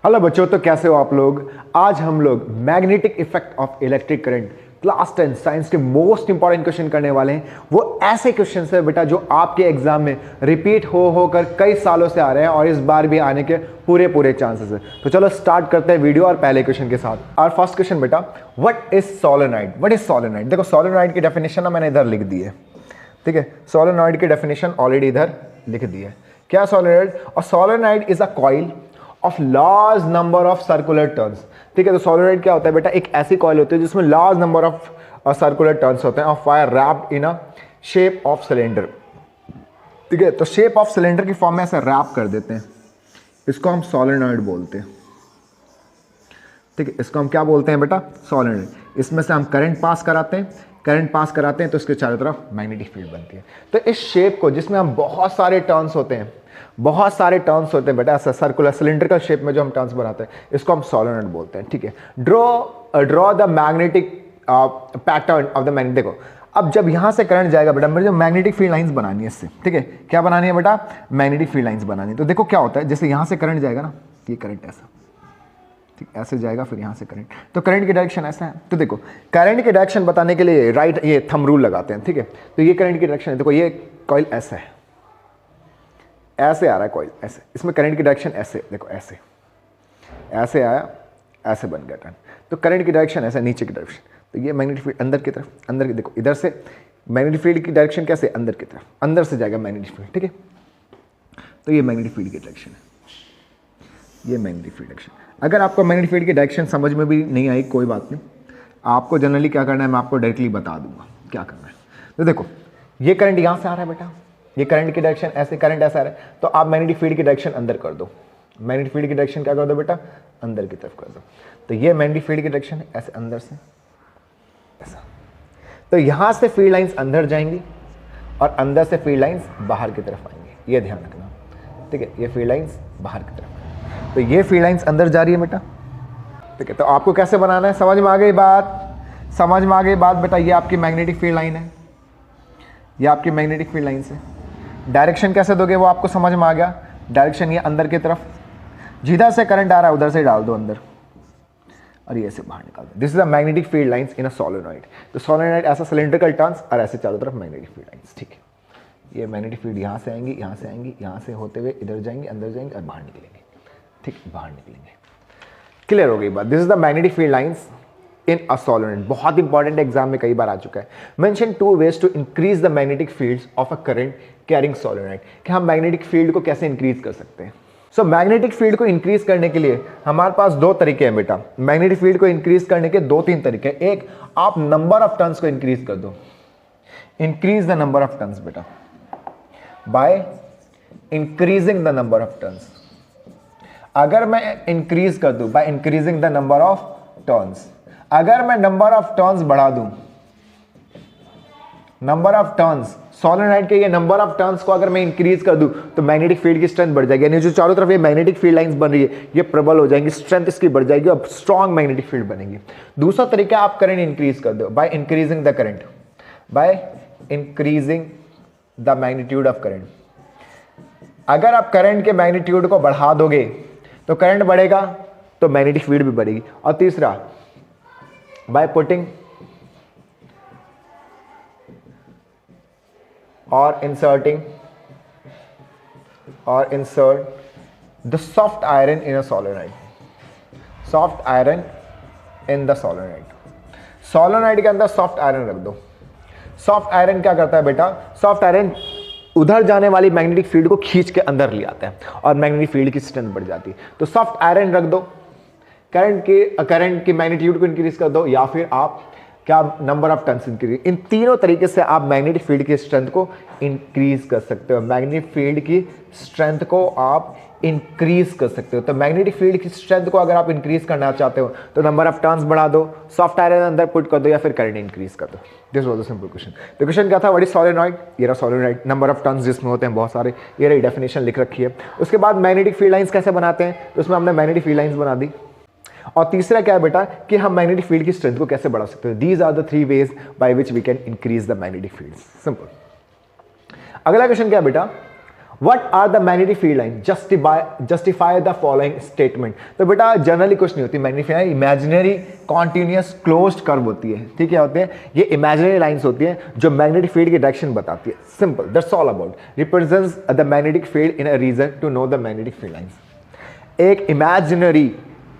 Hello बच्चों, तो कैसे हो आप लोग। आज हम लोग magnetic effect of electric current class 10 science के मोस्ट इंपॉर्टेंट क्वेश्चन करने वाले हैं। वो ऐसे क्वेश्चन है बेटा जो आपके एग्जाम में रिपीट हो होकर कई सालों से आ रहे हैं और इस बार भी आने के पूरे चांसेस है। तो चलो स्टार्ट करते हैं वीडियो और पहले क्वेश्चन के साथ। और फर्स्ट क्वेश्चन बेटा, what is solenoid. What is solenoid? देखो सोलेनॉइड की डेफिनेशन ना मैंने इधर लिख दी है, ठीक है। सोलेनॉइड की डेफिनेशन ऑलरेडी इधर लिख दी है। क्या सोलेनॉइड? और solenoid is a coil of large number of circular turns, ठीक है। तो सोलेनॉइड क्या होता है बेटा? एक ऐसी कॉइल होती है जिसमें large number of circular turns होते हैं of wire wrapped in a shape of cylinder, ठीक है। तो शेप ऑफ सिलेंडर की फॉर्म में ऐसे रैप कर देते हैं, इसको हम सोलेनॉइड बोलते हैं, ठीक है। इसको हम क्या बोलते हैं बेटा? सोलेनॉइड। इसमें से हम करंट पास कराते हैं, करंट पास कराते हैं तो इसके चारों तरफ मैग्नेटिक फील्ड बनती है। तो इस शेप को, जिसमें हम बहुत सारे टर्न्स होते हैं, बहुत सारे टर्न्स होते हैं बेटा, ऐसा सर्कुलर सिलेंड्रिकल शेप में जो हम टर्न्स बनाते हैं, इसको हम सोलेनॉइड बोलते हैं, ठीक है। Draw the magnetic pattern of the magnet. देखो अब जब यहां से करंट जाएगा बेटा, मुझे मैग्नेटिक फील्ड लाइंस बनानी है इससे, ठीक है। क्या बनानी है बेटा? मैग्नेटिक फील्ड लाइंस बनानी है। तो देखो क्या होता है, जैसे यहां से करंट जाएगा ना, ये करंट ऐसा, ठीक, ऐसे जाएगा, फिर यहां से करंट, तो करंट की डायरेक्शन ऐसा है। तो देखो करंट की डायरेक्शन बताने के लिए राइट ये थंब रूल लगाते हैं, ठीक है। तो ये करंट की डायरेक्शन है। देखो ये कॉइल ऐसा है, ऐसे आ रहा है कॉइल ऐसे, इसमें करंट की डायरेक्शन ऐसे, देखो ऐसे ऐसे आया, ऐसे बन गया टर्न। तो करंट की डायरेक्शन ऐसे, नीचे की डायरेक्शन। तो ये मैग्नेटिक फील्ड अंदर की तरफ, अंदर की, देखो इधर से मैग्नेटिक फील्ड की डायरेक्शन कैसे? अंदर की तरफ, अंदर से जाएगा मैग्नेटिक फील्ड, ठीक है। तो ये मैग्नेटिक फील्ड की डायरेक्शन है, ये मैग्नेटिक फील्ड डायरेक्शन। अगर आपको मैग्नेटिक फील्ड की डायरेक्शन समझ में भी नहीं आई, कोई बात नहीं, आपको जनरली क्या करना है मैं आपको डायरेक्टली बता दूंगा क्या करना है। तो देखो ये करंट यहां से आ रहा है बेटा, ये करंट की डायरेक्शन ऐसे, करंट ऐसा आ रहा है, तो आप मैग्नेटिक फील्ड की डायरेक्शन अंदर कर दो। मैग्नेटिक फील्ड की डायरेक्शन क्या कर दो बेटा? अंदर की तरफ कर दो। तो ये मैग्नेटिक फील्ड की डायरेक्शन है, ऐसे अंदर से ऐसा। तो यहां से फील्ड लाइंस अंदर जाएंगी और अंदर से फील्ड लाइंस बाहर की तरफ आएंगे, ये ध्यान रखना, ठीक है। ये फील्ड लाइंस बाहर की तरफ, तो ये फील्ड लाइंस अंदर जा रही है बेटा, ठीक है। तो आपको कैसे बनाना है, समझ में आ गई बात? समझ में आ गई बात बेटा? ये आपकी मैग्नेटिक फील्ड लाइन है, ये आपकी मैग्नेटिक फील्ड लाइन से डायरेक्शन कैसे दोगे वो आपको समझ में आ गया। डायरेक्शन ये अंदर की तरफ, जिधर से करंट आ रहा है उधर से डाल दो अंदर और ये ऐसे बाहर निकाल दो। This is a magnetic field lines in a solenoid. तो सोलेनॉइड ऐसा सिलेंड्रिकल टर्न्स और ऐसे चारों तरफ मैग्नेटिक फील्ड लाइंस, ठीक है। ये मैग्नेटिक फील्ड यहाँ से आएंगी, यहाँ से आएंगी, यहाँ से होते हुए इधर जाएंगे, अंदर जाएंगे और बाहर निकलेंगे, ठीक, बाहर निकलेंगे। क्लियर हो गई बात? This is the magnetic field lines in a solenoid. बहुत इंपॉर्टेंट एग्जाम में कई बार आ चुका है। Mention 2 ways to increase the magnetic fields of a current carrying solenoid, कि हम मैग्नेटिक फील्ड को कैसे इंक्रीज कर सकते हैं। सो मैग्नेटिक फील्ड को इंक्रीज करने के लिए हमारे पास 2 तरीके हैं बेटा। मैग्नेटिक फील्ड को इंक्रीज करने के 2-3 तरीके हैं। एक, आप नंबर ऑफ टर्न्स को इंक्रीज कर दो, increase the number of turns बेटा by increasing the number of turns. अगर मैं इंक्रीज कर दूं by increasing the number of turns, अगर मैं नंबर ऑफ टर्न्स बढ़ा दूं, नंबर ऑफ टर्न्स सोलेनॉइड के, ये नंबर ऑफ टर्न्स को अगर मैं इंक्रीज कर दूं तो मैग्नेटिक फील्ड की स्ट्रेंथ बढ़ जाएगी, यानी जो चारों तरफ ये मैग्नेटिक फील्ड लाइंस बन रही है ये प्रबल हो जाएंगी, स्ट्रेंथ इसकी बढ़ जाएगी और स्ट्रॉन्ग मैग्नेटिक फील्ड बनेगी। दूसरा तरीका, आप करंट इंक्रीज कर दो bye increasing the current, bye increasing the magnitude of current. अगर आप करंट के मैग्नीट्यूड को बढ़ा दोगे तो करंट बढ़ेगा तो मैग्नेटिक फील्ड भी बढ़ेगी। और तीसरा, by putting or insert the soft iron in a solenoid, soft iron in the solenoid। solenoid के अंदर सॉफ्ट आयरन रख दो। सॉफ्ट आयरन क्या करता है बेटा? सॉफ्ट आयरन उधर जाने वाली मैग्नेटिक फील्ड को खींच के अंदर ले आता है और मैग्नेटिक फील्ड की स्ट्रेंथ बढ़ जाती है। तो सॉफ्ट आयरन रख दो, करंट की मैग्नीट्यूड को इंक्रीज कर दो, या फिर आप क्या नंबर ऑफ टर्न्स इंक्रीज। इन तीनों तरीके से आप मैग्नेटिक फील्ड की स्ट्रेंथ को इंक्रीज कर सकते हो। मैग्नेटिक फील्ड की स्ट्रेंथ को आप इंक्रीज कर सकते हो। तो मैग्नेटिक फील्ड की स्ट्रेंथ को अगर आप इंक्रीज करना चाहते हो तो नंबर ऑफ टर्न्स बढ़ा दो, सॉफ्ट आयरन अंदर पुट कर दो, या फिर करंट इंक्रीज कर दो। This was the simple question. तो क्वेश्चन क्या था? What is solenoid? ये रहा सोलेनॉइड, नंबर ऑफ टर्न्स जिसमें होते हैं बहुत सारे, ये रही डेफिनेशन लिख रखी है। उसके बाद मैग्नेटिक फील्ड लाइंस कैसे बनाते हैं, तो उसमें हमने मैग्नेटिक फील्ड लाइंस बना दी। और तीसरा क्या है बेटा कि हम मैग्नेटिक फील्ड की स्ट्रेंथ को कैसे बढ़ा सकते हैं। These are the 3 ways by which we can increase the magnetic field. Simple. अगला क्वेश्चन क्या है बेटा? What are the magnetic field lines? Justify the following statement. तो बेटा जनरली कुछ नहीं होती magnetic field line, imaginary continuous closed curve होती है, ठीक है, होते हैं ये इमेजिनरी लाइंस होती हैं जो मैग्नेटिक फील्ड की डायरेक्शन बताती है. Simple, that's all about. Represents the magnetic field in a region to know the magnetic field lines. एक इमेजिनरी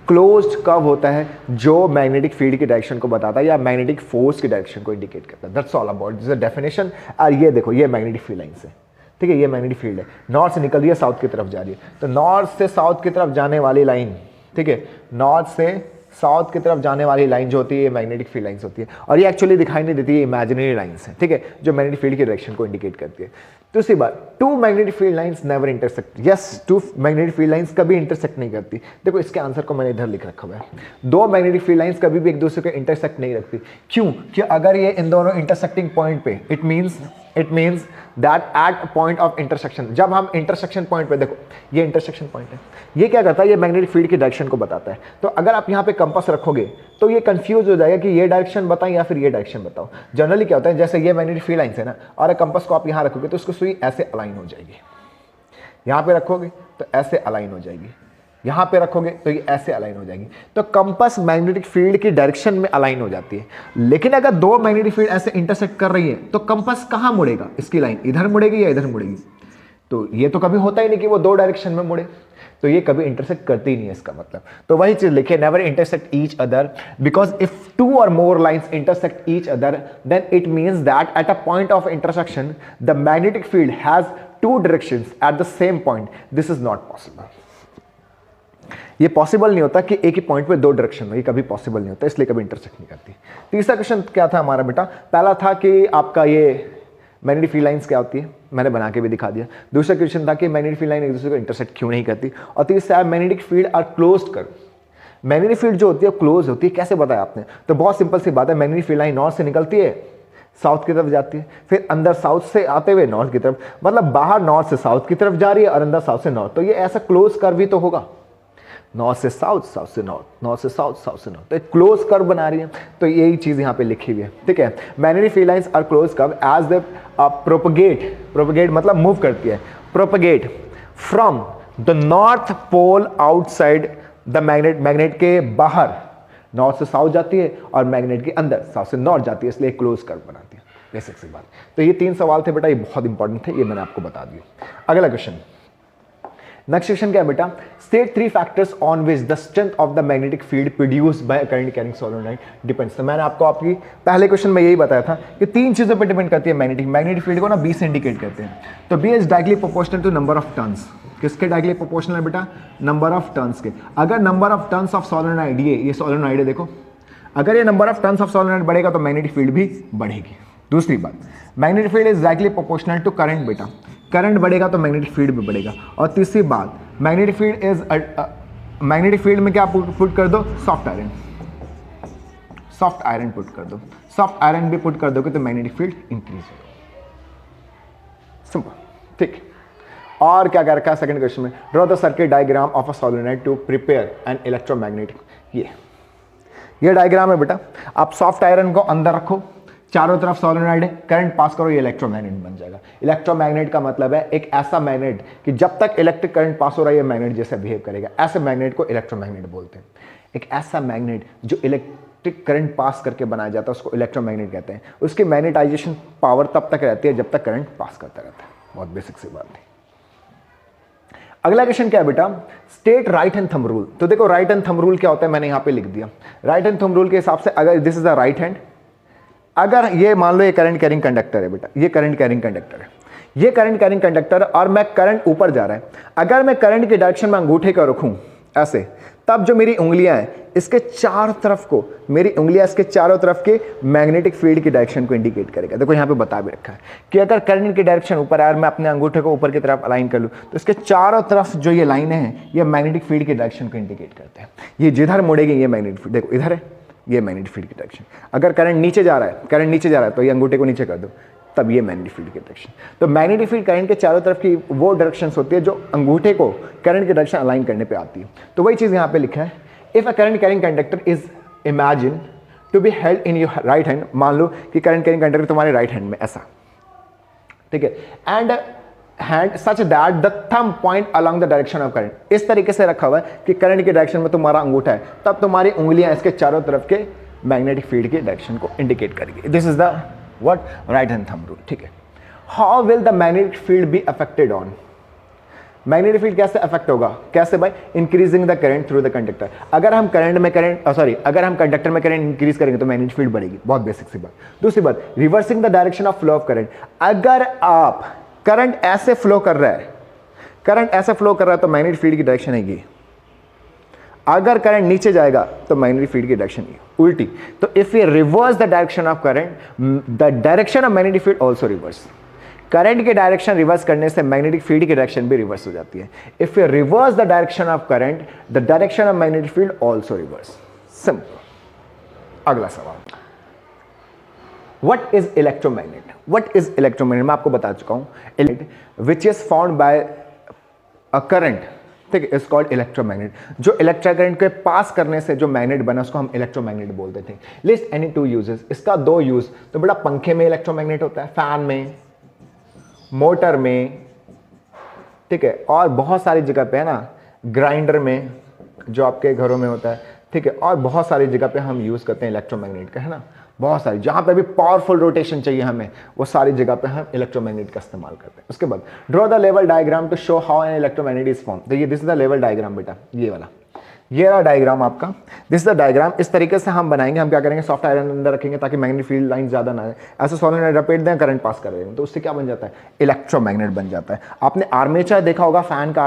क्लोज्ड कर्व होता है जो मैग्नेटिक फील्ड की डायरेक्शन को बताता है या मैग्नेटिक फोर्स की डायरेक्शन को इंडिकेट करता है. That's all about, this is the definition. और ये देखो ये मैग्नेटिक फील्ड लाइंस है, ठीक है, ये मैग्नेटिक फील्ड है, नॉर्थ से निकल रही है साउथ की तरफ जा रही है. तो नॉर्थ से साउथ की तरफ जाने वाली लाइन, ठीक है, नॉर्थ से साउथ की तरफ जाने वाली लाइन जो होती है ये मैग्नेटिक फील्ड लाइंस होती है. और ये एक्चुअली दिखाई नहीं देती है, इमेजिनरी लाइंस है, ठीक है, जो मैग्नेटिक फील्ड की डायरेक्शन को इंडिकेट करती है. दूसरी बात, two magnetic field lines never intersect. Yes, two magnetic field lines कभी इंटरसेक्ट नहीं करती. देखो इसके आंसर को मैंने इधर लिख रखा हुआ है. दो मैग्नेटिक फील्ड लाइंस कभी भी एक दूसरे को इंटरसेक्ट नहीं रखती. क्यों? कि अगर ये इन दोनों इंटरसेक्टिंग पॉइंट पे, it means that eight point of intersection, जब हम इंटरसेक्शन पॉइंट पे, देखो ये इंटरसेक्शन पॉइंट है, ये क्या करता है, ये मैग्नेटिक फील्ड की डायरेक्शन को बताता है. तो अगर आप यहाँ पे कंपास रखोगे तो ये कंफ्यूज हो जाएगा कि ये डायरेक्शन बताएं या फिर ये डायरेक्शन बताओ. जनरली क्या होता है, जैसे ये मैग्नेटिक फील्ड लाइंस है ना, और कंपास को आप यहाँ रखोगे तो उसको सुई ऐसे अलाइन हो जाएगी. यहाँ पे रखोगे तो ऐसे अलाइन हो जाएगी, यहाँ पे रखोगे तो ये ऐसे अलाइन हो जाएगी. तो कंपास मैग्नेटिक फील्ड की डायरेक्शन में अलाइन हो जाती है. लेकिन अगर दो मैग्नेटिक फील्ड ऐसे इंटरसेक्ट कर रही है तो कंपास कहाँ मुड़ेगा, इसकी लाइन इधर मुड़ेगी या इधर मुड़ेगी. तो ये तो कभी होता ही नहीं कि वो दो डायरेक्शन में मुड़े, तो ये कभी इंटरसेक्ट करती ही नहीं है इसका मतलब. तो वही चीज लिखे, never intersect each other, because if two or more lines intersect each other then it means that at a point of intersection the magnetic field has two directions at the same point. This is not possible. ये possible नहीं होता कि एक ही point पे दो direction हो, ये कभी पॉसिबल नहीं होता, इसलिए कभी इंटरसेक्ट नहीं करती. तीसरा क्वेश्चन क्या था हमारा बेटा? पहला था कि आपका ये मैग्नेटिक फील्ड लाइंस क्या होती है, मैंने बना के भी दिखा दिया. दूसरा क्वेश्चन था कि मैग्नेटिक फील्ड लाइन एक दूसरे को इंटरसेक्ट क्यों नहीं करती. और तीसरा magnetic field are closed curve. Magnetic field जो होती है क्लोज होती है, कैसे बताया आपने? तो बहुत सिंपल सी बात है, मैग्नेटिक फील्ड लाइन नॉर्थ से निकलती है, साउथ की तरफ जाती है, फिर अंदर साउथ से आते हुए नॉर्थ की तरफ, मतलब बाहर नॉर्थ से साउथ की तरफ जा रही है और अंदर साउथ से नॉर्थ. तो ये ऐसा क्लोज कर्व भी तो होगा, नॉर्थ से साउथ, साउथ से नॉर्थ, नॉर्थ से साउथ, साउथ से नॉर्थ. तो एक क्लोज कर्व बना रही है. तो यही चीज यहाँ पे लिखी हुई है, ठीक है. Magnetic field lines are close curve as they propagate मतलब मूव करती है, propagate from the north pole outside the magnet के बाहर नॉर्थ से साउथ जाती है और मैग्नेट के अंदर साउथ से नॉर्थ जाती है, इसलिए क्लोज कर्व बनाती है. बेसिक सी बात. तो ये 3 सवाल थे बेटा, ये बहुत इंपॉर्टेंट थे, ये मैंने आपको बता दिया. अगला क्वेश्चन, नेक्स्ट क्वेश्चन क्या है बेटा? State 3 factors on which the strength of the magnetic field produced by current carrying solenoid depends. तो मैंने आपको आपकी पहले क्वेश्चन में यही बताया था कि 3 चीजों पर डिपेंड करती है मैग्नेटिक फील्ड को ना, बी से इंडिकेट करते हैं. तो B is directly proportional to number of turns. किसके डायरेक्टली प्रोपोर्शनल है बेटा? नंबर ऑफ टर्न्स के. अगर number of turns of solenoid, ये सोलेनोइड है, देखो, अगर ये number of turns of solenoid बढ़ेगा तो मैग्नेटिक फील्ड भी बढ़ेगी. दूसरी बात, magnetic field is directly proportional to current बेटा, करंट बढ़ेगा तो मैग्नेटिक फील्ड भी बढ़ेगा. और तीसरी बात, मैग्नेटिक फील्ड में क्या पुट कर दो? Soft iron. Soft iron put कर दो. सॉफ्ट आयरन भी पुट कर दोगे तो मैग्नेटिक फील्ड इंक्रीज होगा. सिंपल, ठीक. और क्या कर रखा है सेकंड क्वेश्चन में? Draw the circuit diagram of a solenoid to prepare an electromagnetic. ये डायग्राम है बेटा. आप सॉफ्ट आयरन को अंदर रखो, चारों तरफ सोलेनोइड है, करंट पास करो, ये इलेक्ट्रोमैग्नेट बन जाएगा. इलेक्ट्रोमैग्नेट का मतलब है एक ऐसा मैग्नेट कि जब तक इलेक्ट्रिक करंट पास हो रहा है ये मैग्नेट जैसे बिहेव करेगा. ऐसे मैग्नेट को इलेक्ट्रोमैग्नेट बोलते हैं. एक ऐसा मैग्नेट जो इलेक्ट्रिक करंट पास करके बनाया जाता है उसको इलेक्ट्रोमैग्नेट कहते हैं. उसकी मैग्नेटाइजेशन पावर तब तक रहती है जब तक करंट पास करता रहता है. बहुत बेसिक सी बात है. अगला क्वेश्चन क्या है बेटा? State right hand thumb rule. तो देखो राइट हैंड थंब रूल क्या होता है, मैंने यहां पे लिख दिया. राइट हैंड थंब रूल के हिसाब से अगर this is the right hand, अगर ये मान लो ये करंट कैरिंग कंडक्टर है बेटा, ये करंट कैरिंग कंडक्टर है, ये करंट कैरिंग कंडक्टर और मैं करंट ऊपर जा रहा है, अगर मैं करंट की डायरेक्शन में अंगूठे को रखूं ऐसे, तब जो मेरी उंगलियां हैं इसके चारों तरफ को, मेरी उंगलियां इसके चारों तरफ के मैग्नेटिक फील्ड की डायरेक्शन को इंडिकेट करेगा. देखो यहाँ पे बता भी रखा है कि अगर करंट की डायरेक्शन ऊपर है और मैं अपने अंगूठे को ऊपर की तरफ अलाइन कर लूँ तो इसके चारों तरफ जो ये लाइनें हैं ये मैग्नेटिक फील्ड की डायरेक्शन को इंडिकेट करते हैं. ये जिधर मुड़ेगी ये मैग्नेटिक फील्ड, देखो इधर है ये मैग्नेटिक फील्ड की डायरेक्शन. अगर करंट नीचे जा रहा है, तो ये अंगूठे को नीचे कर दो, तब ये मैग्नेटिक फील्ड की डायरेक्शन. तो मैग्नेटिक फील्ड करंट के चारों तरफ की वो डायरेक्शंस होती है जो अंगूठे को करंट की डायरेक्शन अलाइन करने पे आती है. तो वही चीज यहाँ पे लिखा है. If a current carrying conductor is imagine to be held in your right hand, मान लो कि करंट कैरिंग कंडक्टर तुम्हारे राइट हैंड में ऐसा, ठीक है, and hand such that the thumb point along the direction of current. इस तरीके से रखा हुआ है कि करंट के डायरेक्शन में तुम्हारा अंगूठा है, तब तुम्हारी उंगलियां इसके चारों तरफ के मैग्नेटिक फील्ड की डायरेक्शन को इंडिकेट करेगी। This is the what right hand thumb rule. ठीक है, how will the magnetic field be affected on, magnetic field कैसे अफेक्ट होगा, कैसे भाई, increasing the current through the conductor. अगर हम अगर हम कंडक्टर में करंट इंक्रीज करेंगे तो मैग्नेटिक फील्ड बढ़ेगी, बहुत बेसिक सी बात। दूसरी बात, reversing the direction of flow of current. अगर आप करंट ऐसे फ्लो कर रहा है तो मैग्नेटिक फील्ड की डायरेक्शन है ये। अगर करंट नीचे जाएगा तो मैग्नेटिक फील्ड की डायरेक्शन ये उल्टी। तो if you reverse the direction of current, the direction of magnetic field also reverse. Current के डायरेक्शन रिवर्स करने से मैग्नेटिक फील्ड की डायरेक्शन भी रिवर्स हो जाती है। If you reverse the direction of current, the direction of magnetic field also reverse. Simple. अगला सवाल, what is electromagnet? What is electromagnet मैं आपको बता चुका हूं, which is found by a current, ठीक है, इज कॉल्ड इलेक्ट्रोमैग्नेट। जो इलेक्ट्रिक करंट के पास करने से जो मैग्नेट बना उसको हम इलेक्ट्रोमैग्नेट बोलते थे। लिस्ट एनी टू यूजेस, इसका दो यूज, तो बेटा पंखे में इलेक्ट्रोमैग्नेट होता है, फैन में, मोटर में, ठीक है, और बहुत सारी जगह पे है ना, ग्राइंडर में जो आपके घरों में होता है, ठीक है, और बहुत सारी जगह पे हम यूज करते हैं इलेक्ट्रोमैग्नेट का, है ना, बहुत सारी, जहां पे भी पावरफुल रोटेशन चाहिए हमें वो सारी जगह पे हम इलेक्ट्रोमैग्नेट का इस्तेमाल करते हैं। उसके बाद draw the level diagram to show how an electromagnet is form. तो ये this is the level diagram बेटा, ये वाला, ये रहा डायग्राम आपका, दिस इज द डायग्राम। इस तरीके से हम बनाएंगे। हम क्या करेंगे, सॉफ्ट आयरन अंदर रखेंगे ताकि मैग्नेटिक फील्ड लाइन ज्यादा ना आए, ऐसे सोलेनोइड रपेट दें, करंट पास कर देंगे, तो उससे क्या बन जाता है, इलेक्ट्रोमैग्नेट बन जाता है। आपने आर्मेचर देखा होगा, फैन का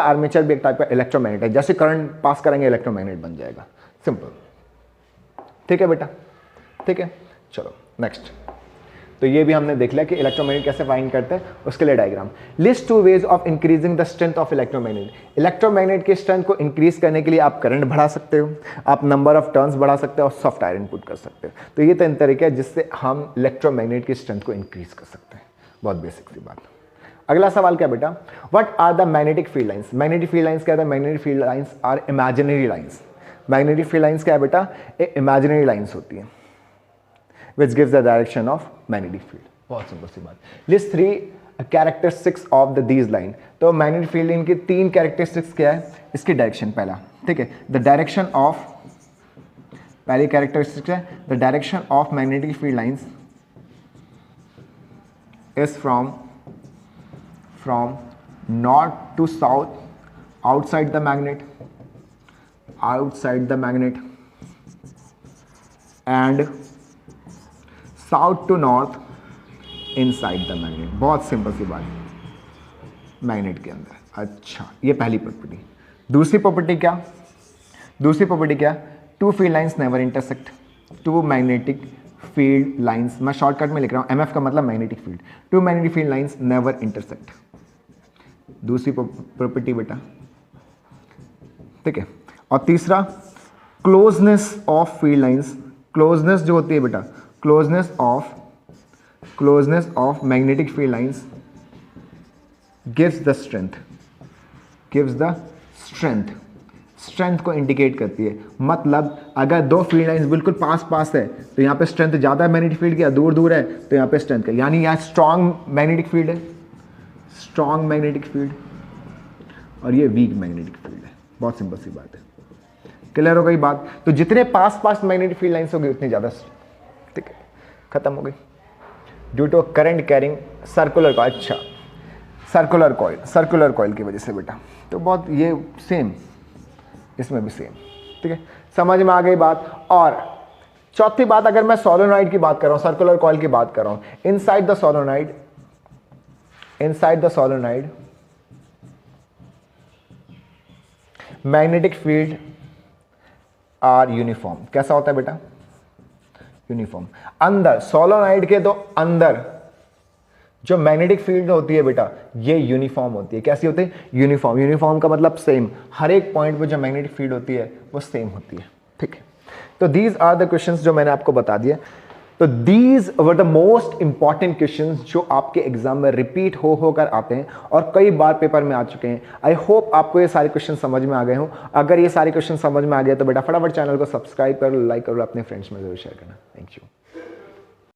आर्मेचर भी एक टाइप का इलेक्ट्रोमैग्नेट है, जैसे करंट पास करेंगे इलेक्ट्रोमैग्नेट बन जाएगा। सिंपल, ठीक है बेटा, ठीक है। चलो नेक्स्ट, तो ये भी हमने देख लिया कि इलेक्ट्रोमैग्नेट कैसे फाइंड करते हैं, उसके लिए diagram. List two ways of increasing the strength of electromagnet. Electromagnet की स्ट्रेंथ को इंक्रीज करने के लिए आप करंट बढ़ा सकते हो, आप नंबर ऑफ टर्न्स बढ़ा सकते हो और सॉफ्ट आयरन पुट कर सकते हो। तो ये 3 तरीके हैं जिससे हम इलेक्ट्रोमैग्नेट की स्ट्रेंथ को इंक्रीज कर सकते हैं। बहुत बेसिक सी बात। अगला सवाल क्या बेटा, what are the magnetic field lines? Magnetic field lines क्या है? Magnetic field lines are imaginary lines. Magnetic field lines क्या है बेटा? एक इमेजिनरी लाइंस होती है which gives the direction of magnetic field। बहुत सिंपल सी बात। List 3 characteristics of the these line. तो मैग्नेटिक फील्ड इनकी 3 कैरेक्टरिस्टिक्स क्या है, इसकी डायरेक्शन पहला, ठीक है, द डायरेक्शन ऑफ, पहली कैरेक्टरिस्टिक्स है the direction of magnetic field lines is from north to south outside the magnet and south to north inside the magnet. बहुत सिंपल सी बात मैग्नेट के अंदर। अच्छा, ये पहली प्रॉपर्टी। दूसरी प्रॉपर्टी क्या? Two field lines never intersect. Two magnetic field lines, मैं शॉर्टकट में लिख रहा हूं, एमएफ का मतलब magnetic field. Two magnetic field lines never intersect, दूसरी प्रॉपर्टी बेटा, ठीक है। और तीसरा, closeness of field lines. Closeness जो होती है बेटा, closeness of magnetic field lines gives the strength को इंडिकेट करती है। मतलब अगर 2 फील्ड लाइंस बिल्कुल पास है तो यहाँ पे स्ट्रेंथ ज़्यादा है मैग्नेटिक फील्ड की, दूर है तो यहाँ पे स्ट्रेंथ का, यानी यहाँ स्ट्रॉन्ग मैग्नेटिक फील्ड है, स्ट्रॉन्ग मैग्नेटिक फील्ड, और ये वीक मैग्नेटिक फील्ड है। बहुत सिंपल सी बात है, क्लियर हो गई बात? तो जितने पास मैग्नेटिक फील्ड लाइंस होगी उतनी ज़्यादा, ठीक है, खत्म हो गई। Due to current carrying circular coil. अच्छा, सर्कुलर कॉइल की वजह से बेटा, तो बहुत ये सेम, इसमें भी सेम, ठीक है, समझ में आ गई बात। और चौथी बात, अगर मैं सोलेनॉइड की बात कर रहा हूं, सर्कुलर कॉइल की बात कर रहा हूं, inside the solenoid magnetic field are uniform. कैसा होता है बेटा? यूनिफॉर्म। अंदर सोलेनॉइड के तो अंदर जो मैग्नेटिक फील्ड होती है बेटा, ये यूनिफॉर्म होती है। कैसी होती है? यूनिफॉर्म का मतलब सेम, हर एक पॉइंट पे जो मैग्नेटिक फील्ड होती है वो सेम होती है, ठीक है। तो दीज आर द क्वेश्चंस जो मैंने आपको बता दिए। तो these were the most important questions जो आपके एग्जाम में रिपीट होकर आते हैं और कई बार पेपर में आ चुके हैं। आई होप आपको ये सारे क्वेश्चन समझ में आ गए हों। अगर ये सारे क्वेश्चन समझ में आ गए तो बेटा फटाफट चैनल को सब्सक्राइब करो, लाइक करो, अपने फ्रेंड्स में जरूर शेयर करना। Thank you.